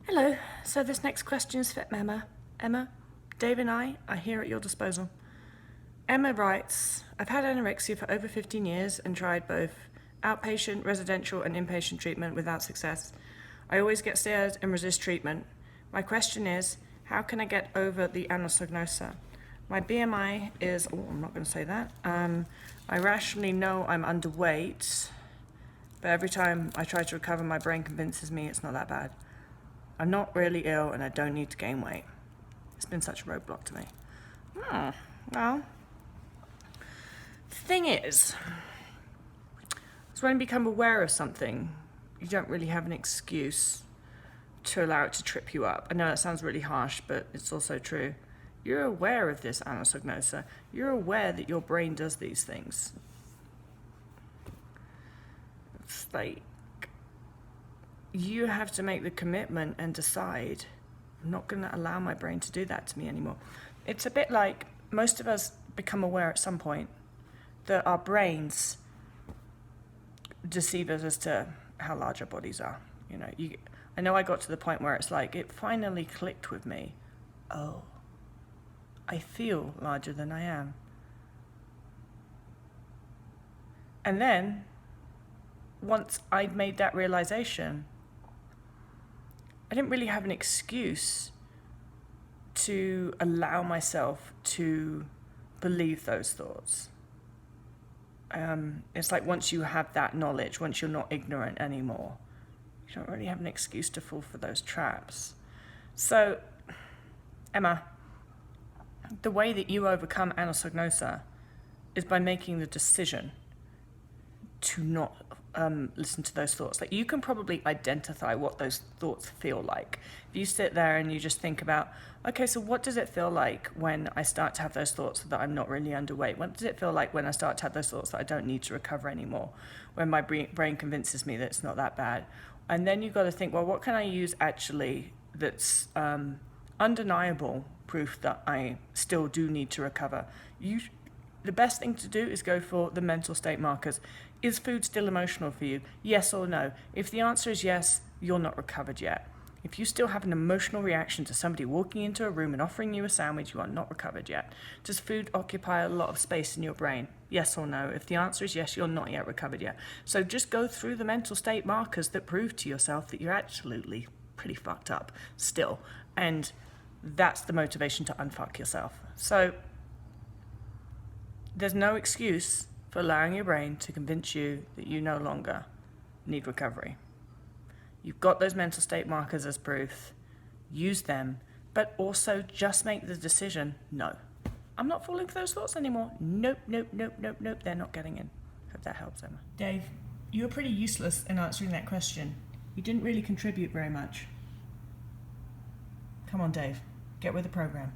Hello, so this next question is for Emma. Emma, Dave and I are here at your disposal. Emma writes, I've had anorexia for over 15 years and tried both outpatient, residential and inpatient treatment without success. I always get scared and resist treatment. My question is, how can I get over the anosognosia? My BMI is, I'm not going to say that. I rationally know I'm underweight, but every time I try to recover, my brain convinces me it's not that bad. I'm not really ill and I don't need to gain weight. It's been such a roadblock to me. Well, the thing is when you become aware of something, you don't really have an excuse to allow it to trip you up. I know that sounds really harsh, but it's also true. You're aware of this anosognosia. You're aware that your brain does these things. It's like, you have to make the commitment and decide, I'm not going to allow my brain to do that to me anymore. It's a bit like most of us become aware at some point that our brains deceive us as to how large our bodies are. I know I got to the point where it's like, it finally clicked with me. Oh, I feel larger than I am. And then, once I'd made that realization, I didn't really have an excuse to allow myself to believe those thoughts. It's like once you have that knowledge, once you're not ignorant anymore, you don't really have an excuse to fall for those traps. So, Emma, the way that you overcome anosognosia is by making the decision to not listen to those thoughts. Like, you can probably identify what those thoughts feel like. If you sit there and you just think about, okay, so what does it feel like when I start to have those thoughts that I'm not really underweight? What does it feel like when I start to have those thoughts that I don't need to recover anymore? When my brain convinces me that it's not that bad? And then you've got to think, well, what can I use actually that's undeniable proof that I still do need to recover? The best thing to do is go for the mental state markers. Is food still emotional for you? Yes or no? If the answer is yes, you're not recovered yet. If you still have an emotional reaction to somebody walking into a room and offering you a sandwich, you are not recovered yet. Does food occupy a lot of space in your brain? Yes or no? If the answer is yes, you're not yet recovered yet. So just go through the mental state markers that prove to yourself that you're absolutely pretty fucked up still. And that's the motivation to unfuck yourself. So there's no excuse for allowing your brain to convince you that you no longer need recovery. You've got those mental state markers as proof. Use them, but also just make the decision, no, I'm not falling for those thoughts anymore. Nope, they're not getting in. Hope that helps, Emma. Dave, you were pretty useless in answering that question. You didn't really contribute very much. Come on, Dave, get with the program.